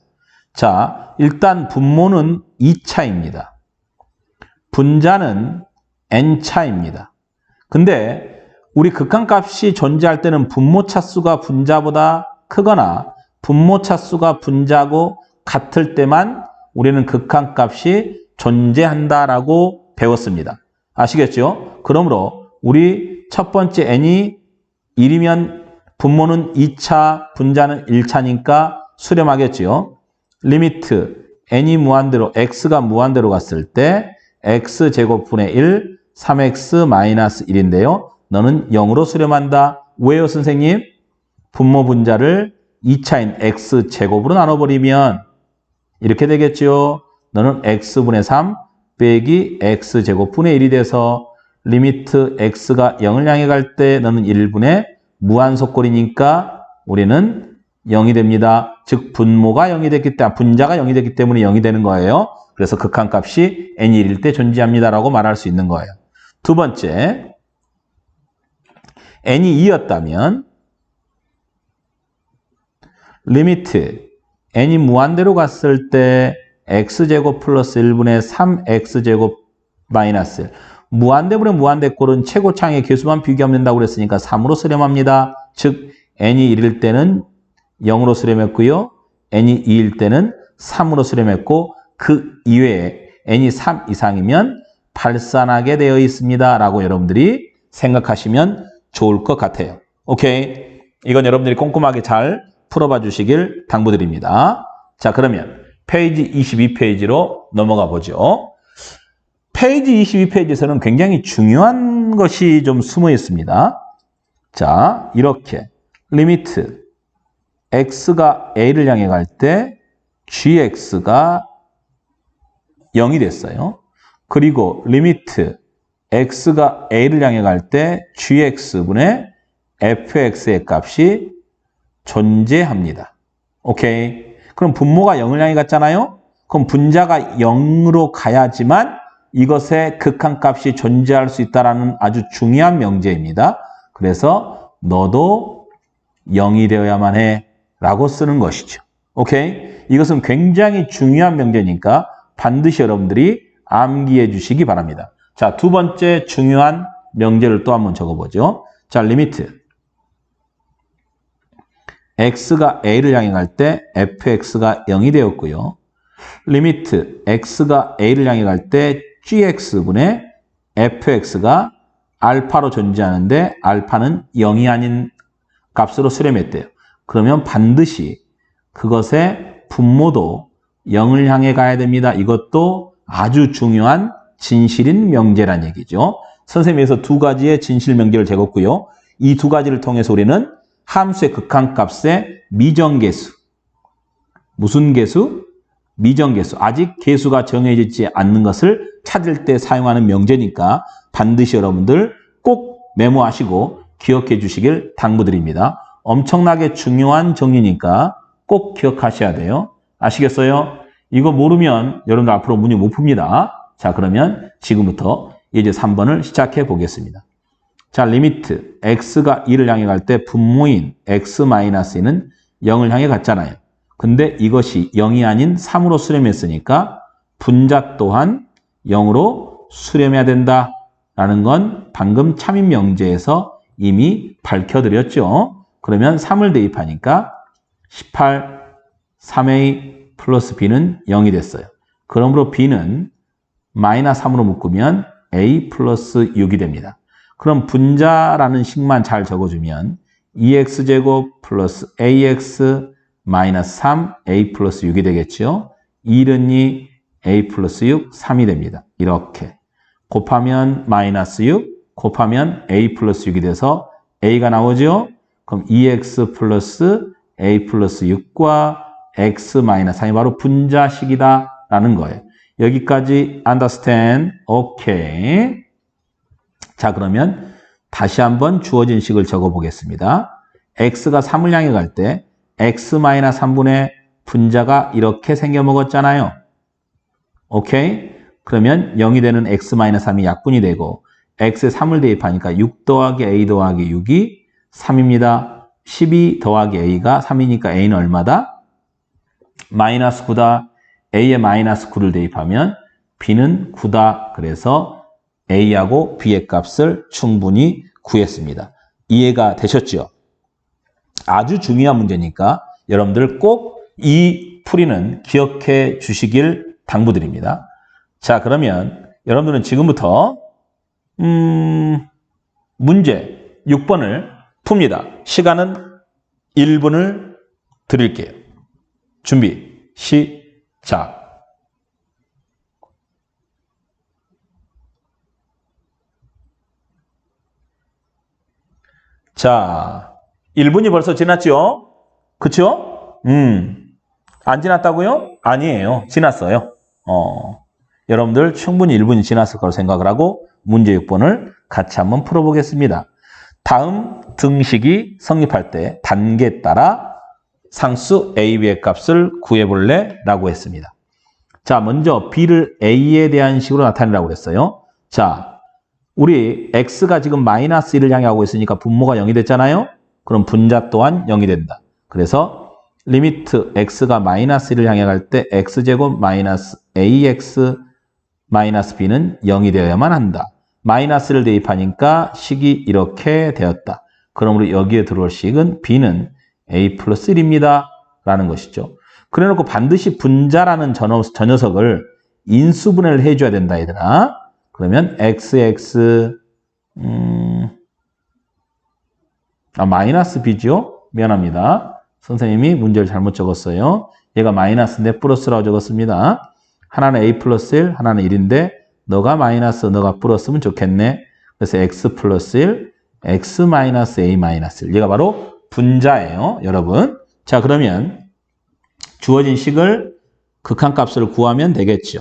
자, 일단 분모는 2차입니다. 분자는 n차입니다. 근데 우리 극한값이 존재할 때는 분모 차수가 분자보다 크거나 분모 차수가 분자고 같을 때만 우리는 극한값이 존재한다라고 배웠습니다. 아시겠죠? 그러므로 우리 첫 번째 n이 1이면 분모는 2차, 분자는 1차니까 수렴하겠죠. 리미트 n이 무한대로, x가 무한대로 갔을 때 x제곱분의 1, 3x 마이너스 1인데요. 너는 0으로 수렴한다. 왜요, 선생님? 분모 분자를 2차인 x제곱으로 나눠버리면 이렇게 되겠죠. 너는 x분의 3 빼기 x제곱분의 1이 돼서 리미트 x가 0을 향해 갈 때 너는 1분의 무한속꼴이니까 우리는 0이 됩니다. 즉 분모가 0이 됐기 때문에 분자가 0이 됐기 때문에 0이 되는 거예요. 그래서 극한값이 n이 1일 때 존재합니다라고 말할 수 있는 거예요. 두 번째, n이 2였다면 리미트 n이 무한대로 갔을 때 x제곱 플러스 1분의 3x제곱 마이너스 1. 무한대분의 무한대꼴은 최고차항의 개수만 비교하면 된다고 그랬으니까 3으로 수렴합니다. 즉 n이 1일 때는 0으로 수렴했고요. n이 2일 때는 3으로 수렴했고 그 이외에 n이 3 이상이면 발산하게 되어 있습니다. 라고 여러분들이 생각하시면 좋을 것 같아요. 오케이. 이건 여러분들이 꼼꼼하게 잘 풀어봐 주시길 당부드립니다. 자, 그러면 페이지 22페이지로 넘어가 보죠. 페이지 22페이지에서는 굉장히 중요한 것이 좀 숨어 있습니다. 자, 이렇게 리미트 x가 a를 향해 갈 때 gx가 0이 됐어요. 그리고 리미트 x가 a를 향해 갈 때 gx분의 fx의 값이 존재합니다. 오케이. 그럼 분모가 0을 향해 갔잖아요. 그럼 분자가 0으로 가야지만 이것의 극한값이 존재할 수 있다는 아주 중요한 명제입니다. 그래서 너도 0이 되어야만 해 라고 쓰는 것이죠. 오케이? 이것은 굉장히 중요한 명제니까 반드시 여러분들이 암기해 주시기 바랍니다. 자, 두 번째 중요한 명제를 또 한번 적어보죠. 자, 리미트 x가 a를 향해 갈 때 fx가 0이 되었고요. 리미트 x가 a를 향해 갈 때 gx분의 fx가 알파로 존재하는데 알파는 0이 아닌 값으로 수렴했대요. 그러면 반드시 그것의 분모도 0을 향해 가야 됩니다. 이것도 아주 중요한 진실인 명제란 얘기죠. 선생님이 여기서 두 가지의 진실 명제를 적었고요. 이 두 가지를 통해서 우리는 함수의 극한값의 미정계수. 무슨 계수? 미정계수. 아직 계수가 정해지지 않는 것을 찾을 때 사용하는 명제니까 반드시 여러분들 꼭 메모하시고 기억해 주시길 당부드립니다. 엄청나게 중요한 정리니까 꼭 기억하셔야 돼요. 아시겠어요? 이거 모르면 여러분들 앞으로 문제 못 풉니다. 자, 그러면 지금부터 이제 3번을 시작해 보겠습니다. 자, 리미트 x가 2를 향해 갈 때 분모인 x-2는 0을 향해 갔잖아요. 근데 이것이 0이 아닌 3으로 수렴했으니까 분자 또한 0으로 수렴해야 된다라는 건 방금 참인 명제에서 이미 밝혀드렸죠. 그러면 3을 대입하니까 18, 3a 플러스 b는 0이 됐어요. 그러므로 b는 마이너스 3으로 묶으면 a 플러스 6이 됩니다. 그럼 분자라는 식만 잘 적어주면 2x제곱 플러스 ax 마이너스 3, a 플러스 6이 되겠죠. 1은 2, a 플러스 6, 3이 됩니다. 이렇게 곱하면 마이너스 6, 곱하면 a 플러스 6이 돼서 a가 나오죠. 그럼 2x 플러스 a 플러스 6과 x 마이너스 3이 바로 분자식이다라는 거예요. 여기까지 understand? 오케이. 자, 그러면 다시 한번 주어진 식을 적어보겠습니다. x가 3을 향해 갈 때 x-3분의 분자가 이렇게 생겨먹었잖아요. 오케이? 그러면 0이 되는 x-3이 약분이 되고 x에 3을 대입하니까 6 더하기 a 더하기 6이 3입니다. 12 더하기 a가 3이니까 a는 얼마다? 마이너스 9다. a에 마이너스 9를 대입하면 b는 9다. 그래서 a하고 b의 값을 충분히 구했습니다. 이해가 되셨죠? 아주 중요한 문제니까 여러분들 꼭 이 풀이는 기억해 주시길 당부드립니다. 자, 그러면 여러분들은 지금부터 문제 6번을 풉니다. 시간은 1분을 드릴게요. 준비, 시작. 자, 1분이 벌써 지났죠? 그쵸? 안 지났다고요? 아니에요. 지났어요. 여러분들 충분히 1분이 지났을 거라고 생각을 하고 문제 6번을 같이 한번 풀어보겠습니다. 다음 등식이 성립할 때 단계에 따라 상수 a, b의 값을 구해볼래? 라고 했습니다. 자, 먼저 b를 a에 대한 식으로 나타내라고 그랬어요. 자, 우리 x가 지금 마이너스 1을 향해 가고 있으니까 분모가 0이 됐잖아요. 그럼 분자 또한 0이 된다. 그래서 리미트 x가 마이너스 1을 향해 갈 때 x제곱 마이너스 ax 마이너스 b는 0이 되어야만 한다. 마이너스를 대입하니까 식이 이렇게 되었다. 그러므로 여기에 들어올 식은 b는 a 플러스 1입니다. 라는 것이죠. 그래 놓고 반드시 분자라는 저 녀석을 인수분해를 해줘야 된다, 얘들아. 그러면 xx 마이너스 b죠? 미안합니다. 선생님이 문제를 잘못 적었어요. 얘가 마이너스인데 플러스라고 적었습니다. 하나는 a 플러스 1, 하나는 1인데 너가 마이너스, 너가 플러스면 좋겠네. 그래서 x 플러스 1, x 마이너스 a 마이너스 1. 얘가 바로 분자예요, 여러분. 자, 그러면 주어진 식을 극한값을 구하면 되겠죠.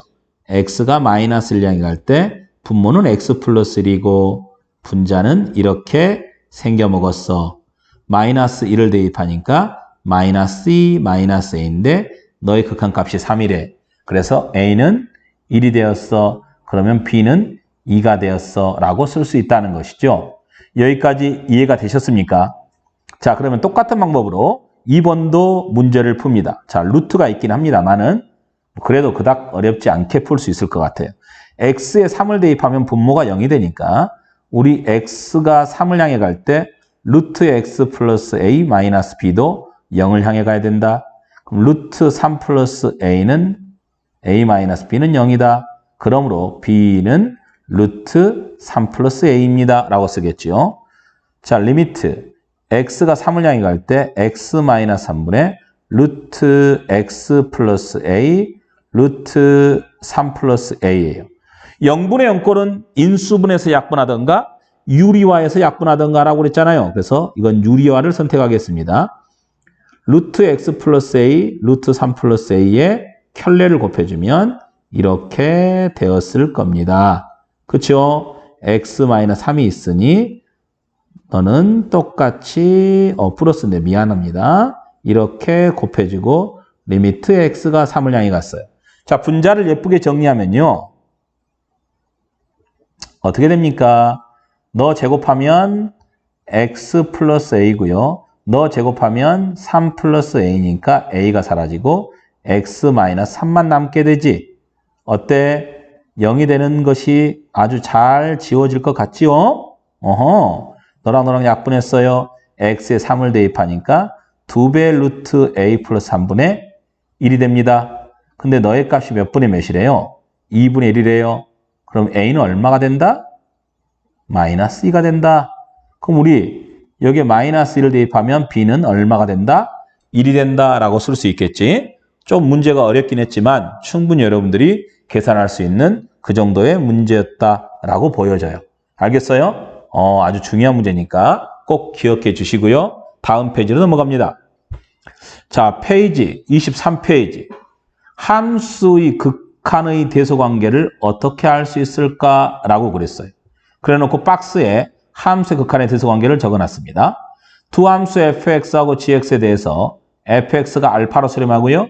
x가 마이너스 1을 향해 갈 때 분모는 x 플러스 1이고 분자는 이렇게 생겨먹었어. 마이너스 1을 대입하니까 마이너스 2, 마이너스 a인데 너의 극한값이 3이래. 그래서 a는 1이 되었어. 그러면 b는 2가 되었어. 라고 쓸 수 있다는 것이죠. 여기까지 이해가 되셨습니까? 자, 그러면 똑같은 방법으로 2번도 문제를 풉니다. 자, 루트가 있긴 합니다만은 그래도 그닥 어렵지 않게 풀 수 있을 것 같아요. x에 3을 대입하면 분모가 0이 되니까 우리 x가 3을 향해 갈 때 루트 x 플러스 a 마이너스 b도 0을 향해 가야 된다. 그럼 루트 3 플러스 a는 a 마이너스 b는 0이다. 그러므로 b는 루트 3 플러스 a입니다. 라고 쓰겠죠. 자, 리미트 x가 3을 향해 갈 때 x-3분의 루트 x 플러스 a 루트 3 플러스 a예요. 0분의 0꼴은 인수분해서 약분하던가 유리화해서 약분하던가라고 그랬잖아요. 그래서 이건 유리화를 선택하겠습니다. 루트 x 플러스 a 루트 3 플러스 a의 켤레를 곱해주면 이렇게 되었을 겁니다. 그렇죠? x-3이 있으니 너는 똑같이 플러스인데 미안합니다. 이렇게 곱해지고 리미트 x가 3을 향해 갔어요. 자, 분자를 예쁘게 정리하면요. 어떻게 됩니까? 너 제곱하면 x 플러스 a고요. 너 제곱하면 3 플러스 a니까 a가 사라지고 x-3만 남게 되지. 어때? 0이 되는 것이 아주 잘 지워질 것 같지요? 어허. 너랑 약분했어요. x에 3을 대입하니까 2배 루트 a 플러스 3분의 1이 됩니다. 근데 너의 값이 몇 분의 몇이래요? 2분의 1이래요. 그럼 a는 얼마가 된다? 마이너스 2가 된다. 그럼 우리 여기에 마이너스 1을 대입하면 b는 얼마가 된다? 1이 된다라고 쓸 수 있겠지. 좀 문제가 어렵긴 했지만 충분히 여러분들이 계산할 수 있는 그 정도의 문제였다라고 보여져요. 알겠어요? 아주 중요한 문제니까 꼭 기억해 주시고요. 다음 페이지로 넘어갑니다. 자, 페이지 23페이지. 함수의 극한의 대소관계를 어떻게 알 수 있을까라고 그랬어요. 그래놓고 박스에 함수의 극한의 대소관계를 적어놨습니다. 두 함수 fx하고 gx에 대해서 fx가 알파로 수렴하고요.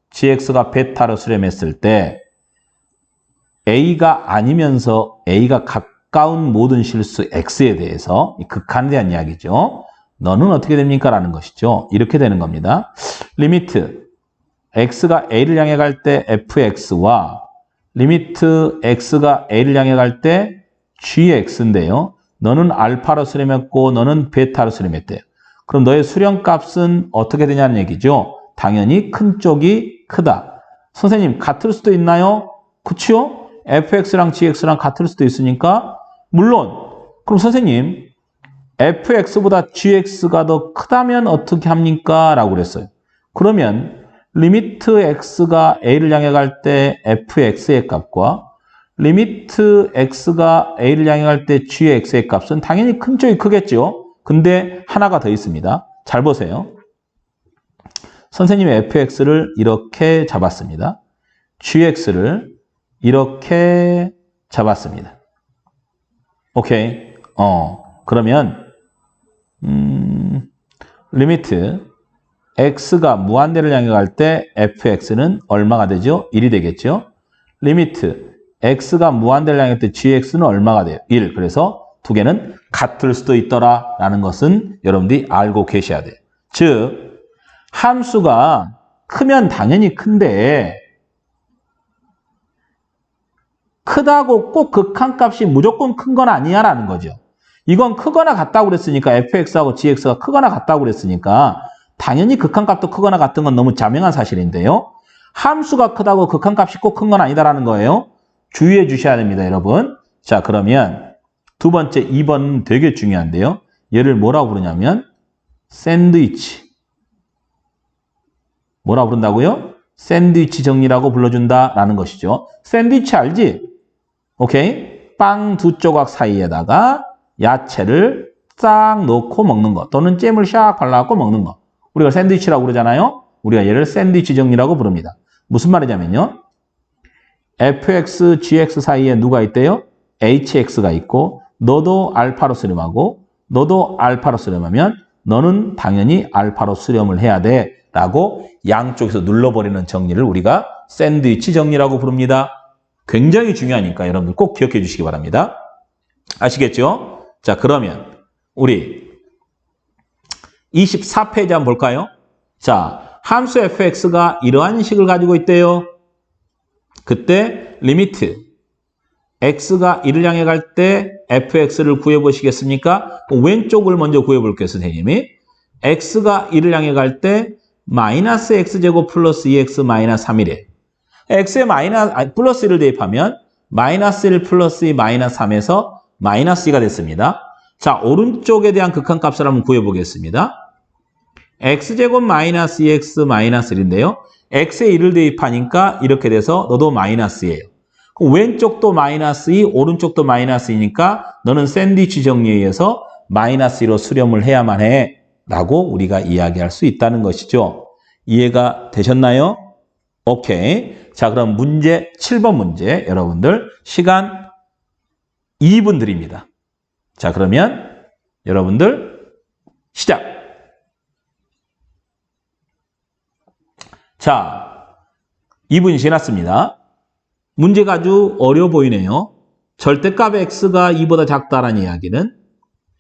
gx가 베타로 수렴했을 때 a가 아니면서 a가 가까운 모든 실수 x에 대해서 이 극한에 대한 이야기죠. 너는 어떻게 됩니까? 라는 것이죠. 이렇게 되는 겁니다. 리미트 x가 a를 향해 갈 때 fx와 리미트 x가 a를 향해 갈 때 gx인데요. 너는 알파로 수렴했고 너는 베타로 수렴했대요. 그럼 너의 수렴값은 어떻게 되냐는 얘기죠. 당연히 큰 쪽이 크다. 선생님 같을 수도 있나요? 그렇죠? fx랑 gx랑 같을 수도 있으니까 물론 그럼 선생님 fx보다 gx가 더 크다면 어떻게 합니까? 라고 그랬어요. 그러면 리미트 x가 a를 향해 갈 때 fx의 값과 리미트 x가 a를 향해 갈 때 gx의 값은 당연히 큰 쪽이 크겠죠. 근데 하나가 더 있습니다. 잘 보세요. 선생님의 fx를 이렇게 잡았습니다. gx를 이렇게 잡았습니다. 오케이. 그러면 리미트 x가 무한대를 향해 갈 때 fx는 얼마가 되죠? 1이 되겠죠? 리미트 x가 무한대를 향해 갈 때 gx는 얼마가 돼요? 1. 그래서 두 개는 같을 수도 있더라라는 것은 여러분들이 알고 계셔야 돼요. 즉 함수가 크면 당연히 큰데 크다고 꼭 극한값이 무조건 큰 건 아니야라는 거죠. 이건 크거나 같다고 그랬으니까 fx하고 gx가 크거나 같다고 그랬으니까 당연히 극한값도 크거나 같은 건 너무 자명한 사실인데요. 함수가 크다고 극한값이 꼭 큰 건 아니다라는 거예요. 주의해 주셔야 됩니다, 여러분. 자, 그러면 두 번째 2번은 되게 중요한데요. 얘를 뭐라고 부르냐면 샌드위치. 뭐라고 부른다고요? 샌드위치 정리라고 불러준다라는 것이죠. 샌드위치 알지? 오케이? 빵 두 조각 사이에다가 야채를 싹 넣고 먹는 거 또는 잼을 샥 발라갖고 먹는 거. 우리가 샌드위치라고 그러잖아요. 우리가 얘를 샌드위치 정리라고 부릅니다. 무슨 말이냐면요. fx, gx 사이에 누가 있대요? hx가 있고 너도 알파로 수렴하고 너도 알파로 수렴하면 너는 당연히 알파로 수렴을 해야 돼 라고 양쪽에서 눌러버리는 정리를 우리가 샌드위치 정리라고 부릅니다. 굉장히 중요하니까 여러분들 꼭 기억해 주시기 바랍니다. 아시겠죠? 자, 그러면 우리 24페이지 한번 볼까요? 자, 함수 fx가 이러한 식을 가지고 있대요. 그때 리미트 x가 1을 향해 갈 때 fx를 구해보시겠습니까? 왼쪽을 먼저 구해볼게요, 선생님이. x가 1을 향해 갈 때 마이너스 x제곱 플러스 2x 마이너스 3이래. x에 플러스 1을 대입하면 마이너스 1 플러스 2 마이너스 3에서 마이너스 2가 됐습니다. 자, 오른쪽에 대한 극한값을 한번 구해보겠습니다. x제곱 마이너스 2x 마이너스 1인데요. x에 1을 대입하니까 이렇게 돼서 너도 마이너스예요. 왼쪽도 마이너스 2, 오른쪽도 마이너스 2니까 너는 샌드위치 정리에 의해서 마이너스 2로 수렴을 해야만 해 라고 우리가 이야기할 수 있다는 것이죠. 이해가 되셨나요? 오케이. 자, 그럼 문제 7번 문제 여러분들 시간 2분 드립니다. 자, 그러면 여러분들 시작. 자, 2분이 지났습니다. 문제가 아주 어려워 보이네요. 절대값 x가 2보다 작다라는 이야기는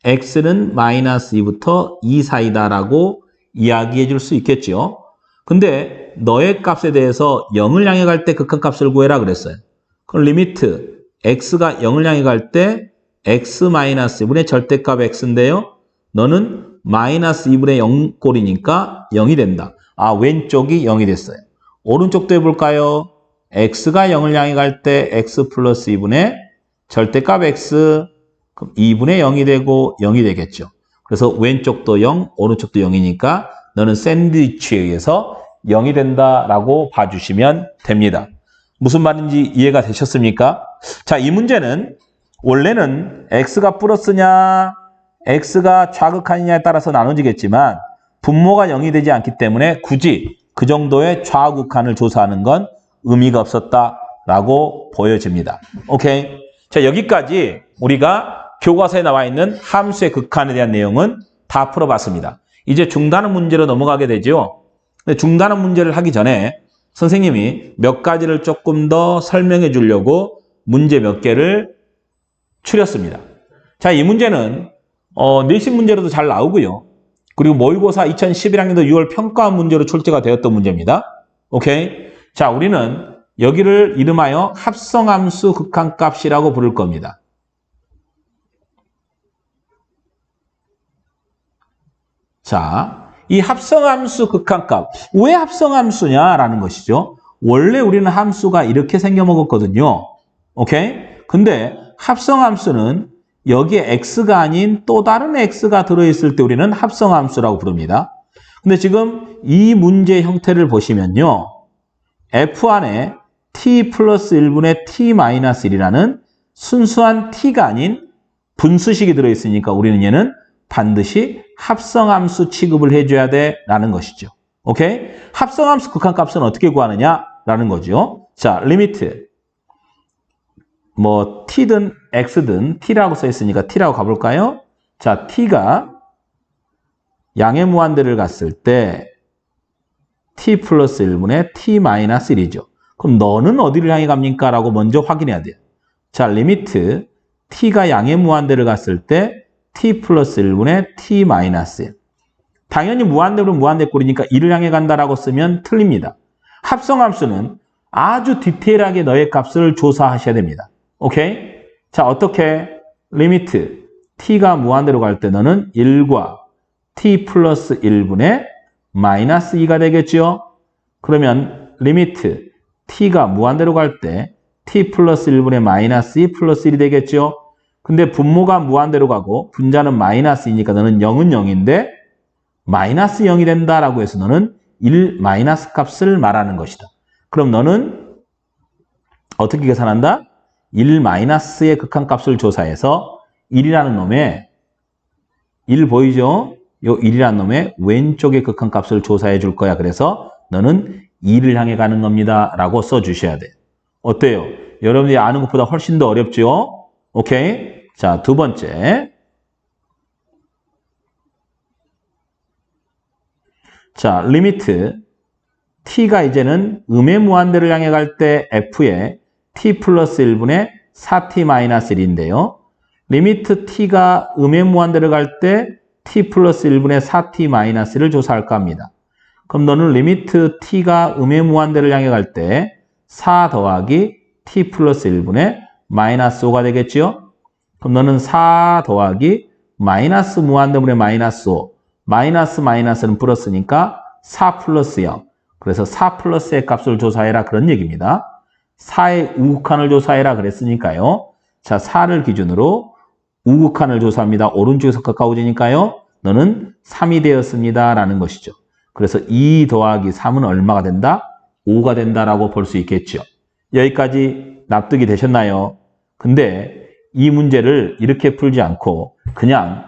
x는 마이너스 2부터 2 사이다라고 이야기해 줄 수 있겠죠. 근데 너의 값에 대해서 0을 향해 갈 때 극한값을 구해라 그랬어요. 그럼 리미트 x가 0을 향해 갈 때 x 마이너스 2분의 절대값 x인데요. 너는 마이너스 2분의 0 꼴이니까 0이 된다. 아, 왼쪽이 0이 됐어요. 오른쪽도 해볼까요? x가 0을 향해 갈 때 x 플러스 2분의 절대값 x, 그럼 2분의 0이 되고 0이 되겠죠. 그래서 왼쪽도 0, 오른쪽도 0이니까 너는 샌드위치에 의해서 0이 된다라고 봐주시면 됩니다. 무슨 말인지 이해가 되셨습니까? 자, 이 문제는 원래는 x가 플러스냐, x가 좌극하느냐에 따라서 나눠지겠지만 분모가 0이 되지 않기 때문에 굳이 그 정도의 좌극한을 조사하는 건 의미가 없었다라고 보여집니다. 오케이. 자, 여기까지 우리가 교과서에 나와 있는 함수의 극한에 대한 내용은 다 풀어봤습니다. 이제 중단원 문제로 넘어가게 되죠. 근데 중단원 문제를 하기 전에 선생님이 몇 가지를 조금 더 설명해 주려고 문제 몇 개를 추렸습니다. 자, 이 문제는 내신 문제로도 잘 나오고요. 그리고 모의고사 2011학년도 6월 평가원 문제로 출제가 되었던 문제입니다. 오케이. 자, 우리는 여기를 이름하여 합성함수 극한값이라고 부를 겁니다. 자, 이 합성함수 극한값, 왜 합성함수냐라는 것이죠. 원래 우리는 함수가 이렇게 생겨먹었거든요. 오케이? 근데 합성함수는 여기에 x가 아닌 또 다른 x가 들어있을 때 우리는 합성함수라고 부릅니다. 근데 지금 이 문제 형태를 보시면요. f 안에 t 플러스 1분의 t 마이너스 1이라는 순수한 t가 아닌 분수식이 들어있으니까 우리는 얘는 반드시 합성함수 취급을 해줘야 돼라는 것이죠. 오케이? 합성함수 극한값은 어떻게 구하느냐라는 거죠. 자, 리미트 뭐 t든 x든 t라고 써 있으니까 t라고 가볼까요? 자, t가 양의 무한대를 갔을 때 t 플러스 1분의 t 마이너스 1이죠. 그럼 너는 어디를 향해 갑니까? 라고 먼저 확인해야 돼요. 자, 리미트 t가 양의 무한대를 갔을 때 t 플러스 1분의 t 마이너스 1. 당연히 무한대로 무한대꼴이니까 1을 향해 간다라고 쓰면 틀립니다. 합성함수는 아주 디테일하게 너의 값을 조사하셔야 됩니다. 오케이? 자, 어떻게? 리미트 t가 무한대로 갈 때 너는 1과 t 플러스 1분의 마이너스 2가 되겠죠? 그러면 리미트 t가 무한대로 갈 때 t 플러스 1분의 마이너스 2 플러스 1이 되겠죠? 근데 분모가 무한대로 가고 분자는 마이너스 2니까 너는 0은 0인데 마이너스 0이 된다라고 해서 너는 1 마이너스 값을 말하는 것이다. 그럼 너는 어떻게 계산한다? 1 마이너스의 극한값을 조사해서 1이라는 놈의 1 보이죠? 요 1이라는 놈의 왼쪽의 극한값을 조사해 줄 거야. 그래서 너는 2를 향해 가는 겁니다. 라고 써주셔야 돼. 어때요? 여러분들이 아는 것보다 훨씬 더 어렵죠? 오케이? 자, 두 번째. 자, 리미트 t가 이제는 음의 무한대를 향해 갈 때 f에 t 플러스 1분의 4t 마이너스 1인데요. 리미트 t가 음의 무한대를 갈 때 t 플러스 1분의 4t 마이너스 1을 조사할까 합니다. 그럼 너는 리미트 t가 음의 무한대를 향해 갈 때 4 더하기 t 플러스 1분의 마이너스 5가 되겠죠? 그럼 너는 4 더하기 마이너스 무한대분의 마이너스 5. 마이너스 마이너스는 플러스니까 4 플러스 0. 그래서 4 플러스의 값을 조사해라 그런 얘기입니다. 4의 우극한을 조사해라 그랬으니까요. 자, 4를 기준으로 우극한을 조사합니다. 오른쪽에서 가까워지니까요. 너는 3이 되었습니다. 라는 것이죠. 그래서 2 더하기 3은 얼마가 된다? 5가 된다라고 볼 수 있겠죠. 여기까지 납득이 되셨나요? 근데 이 문제를 이렇게 풀지 않고 그냥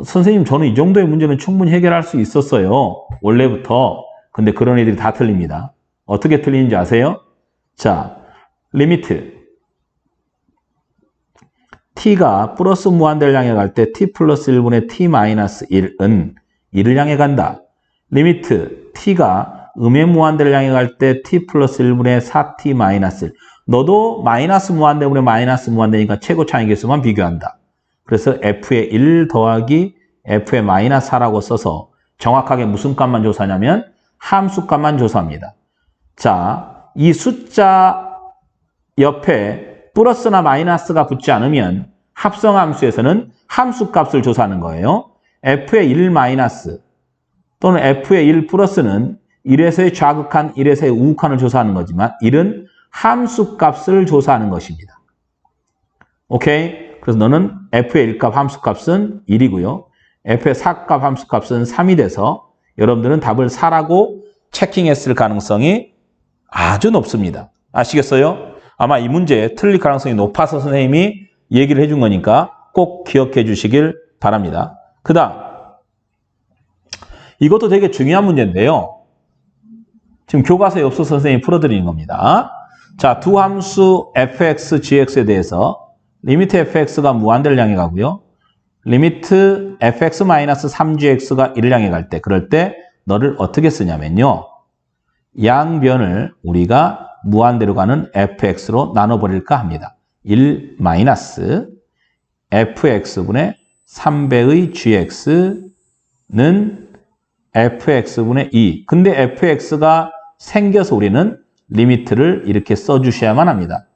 선생님 저는 이 정도의 문제는 충분히 해결할 수 있었어요. 원래부터. 근데 그런 애들이 다 틀립니다. 어떻게 틀리는지 아세요? 자, 리미트 t가 플러스 무한대를 향해 갈 때 t 플러스 1분의 t 마이너스 1은 1을 향해 간다. 리미트 t가 음의 무한대를 향해 갈 때 t 플러스 1분의 4t 마이너스 1. 너도 마이너스 무한대분의 마이너스 무한대니까 최고 차이 개수만 비교한다. 그래서 f의 1 더하기 f의 마이너스 4라고 써서 정확하게 무슨 값만 조사하냐면 함수값만 조사합니다. 자, 이 숫자 옆에 플러스나 마이너스가 붙지 않으면 합성함수에서는 함수값을 조사하는 거예요. f의 1 마이너스 또는 f의 1 플러스는 1에서의 좌극한, 1에서의 우극한을 조사하는 거지만 1은 함수값을 조사하는 것입니다. 오케이? 그래서 너는 f의 1값 함수값은 1이고요. f의 4값 함수값은 3이 돼서 여러분들은 답을 4라고 체킹했을 가능성이 아주 높습니다. 아시겠어요? 아마 이 문제 틀릴 가능성이 높아서 선생님이 얘기를 해준 거니까 꼭 기억해 주시길 바랍니다. 그 다음 이것도 되게 중요한 문제인데요. 지금 교과서에 없어서 선생님이 풀어드리는 겁니다. 자, 두 함수 fx, gx에 대해서 리미트 fx가 무한대를 향해 가고요. 리미트 fx-3gx가 1을 향해 갈 때, 그럴 때 너를 어떻게 쓰냐면요. 양변을 우리가 무한대로 가는 fx로 나눠버릴까 합니다. 1 마이너스 fx분의 3배의 gx는 fx분의 2. 근데 fx가 생겨서 우리는 리미트를 이렇게 써주셔야만 합니다.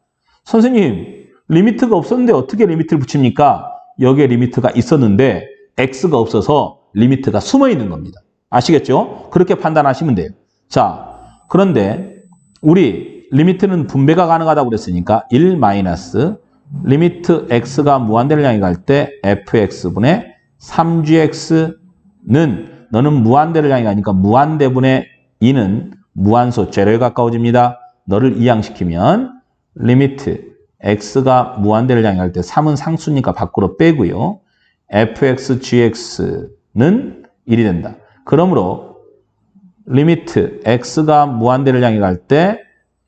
선생님, 리미트가 없었는데 어떻게 리미트를 붙입니까? 여기에 리미트가 있었는데 x가 없어서 리미트가 숨어 있는 겁니다. 아시겠죠? 그렇게 판단하시면 돼요. 자, 그런데 우리 리미트는 분배가 가능하다고 그랬으니까 1 마이너스 리미트 x가 무한대를 향해 갈 때 fx분의 3gx는 너는 무한대를 향해 가니까 무한대분의 2는 무한소 제로에 가까워집니다. 너를 이항시키면 리미트 x가 무한대를 향해 갈 때 3은 상수니까 밖으로 빼고요. fx, gx는 1이 된다. 그러므로 리미트 x가 무한대를 향해 갈 때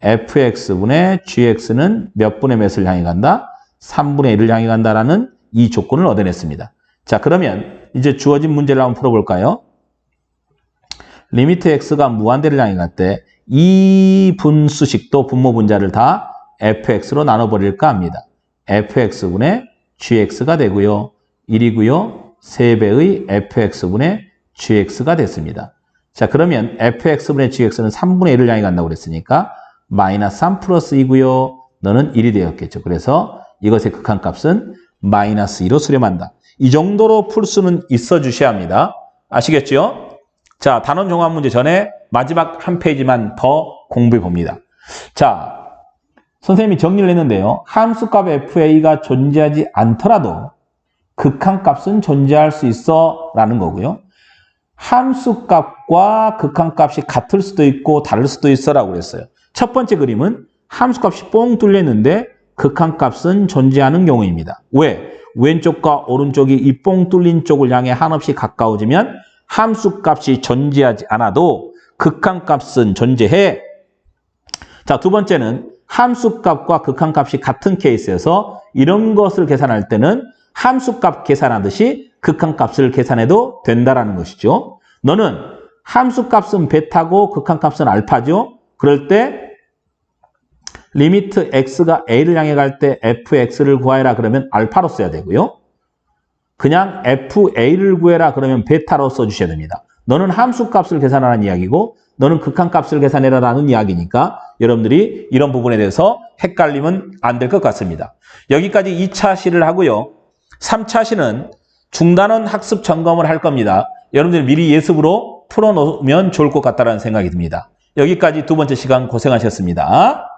fx분의 gx는 몇 분의 몇을 향해 간다? 3분의 1을 향해 간다라는 이 조건을 얻어냈습니다. 자, 그러면 이제 주어진 문제를 한번 풀어볼까요? 리미트 x가 무한대를 향해 갈 때 이 분수식도 분모 분자를 다 fx로 나눠버릴까 합니다. fx분의 gx가 되고요. 1이고요. 3배의 fx분의 gx가 됐습니다. 자, 그러면 fx분의 gx는 3분의 1을 향해 간다고 그랬으니까 마이너스 3 플러스 2고요. 너는 1이 되었겠죠. 그래서 이것의 극한값은 마이너스 2로 수렴한다. 이 정도로 풀 수는 있어 주셔야 합니다. 아시겠죠? 자, 단원 종합 문제 전에 마지막 한 페이지만 더 공부해 봅니다. 자, 선생님이 정리를 했는데요. 함수값 fa가 존재하지 않더라도 극한값은 존재할 수 있어 라는 거고요. 함수값과 극한값이 같을 수도 있고 다를 수도 있어 라고 그랬어요. 첫 번째 그림은 함수값이 뻥 뚫렸는데 극한값은 존재하는 경우입니다. 왜? 왼쪽과 오른쪽이 이 뻥 뚫린 쪽을 향해 한없이 가까워지면 함수값이 존재하지 않아도 극한값은 존재해. 자, 두 번째는 함수값과 극한값이 같은 케이스에서 이런 것을 계산할 때는 함수값 계산하듯이 극한값을 계산해도 된다라는 것이죠. 너는 함수값은 베타고 극한값은 알파죠. 그럴 때 리미트 x가 a를 향해 갈 때 fx를 구하여라 그러면 알파로 써야 되고요. 그냥 fa를 구해라 그러면 베타로 써주셔야 됩니다. 너는 함수값을 계산하라는 이야기고 너는 극한값을 계산해라라는 이야기니까 여러분들이 이런 부분에 대해서 헷갈리면 안 될 것 같습니다. 여기까지 2차 시를 하고요. 3차 시는 중단원 학습 점검을 할 겁니다. 여러분들 미리 예습으로 풀어놓으면 좋을 것 같다는 생각이 듭니다. 여기까지 두 번째 시간 고생하셨습니다.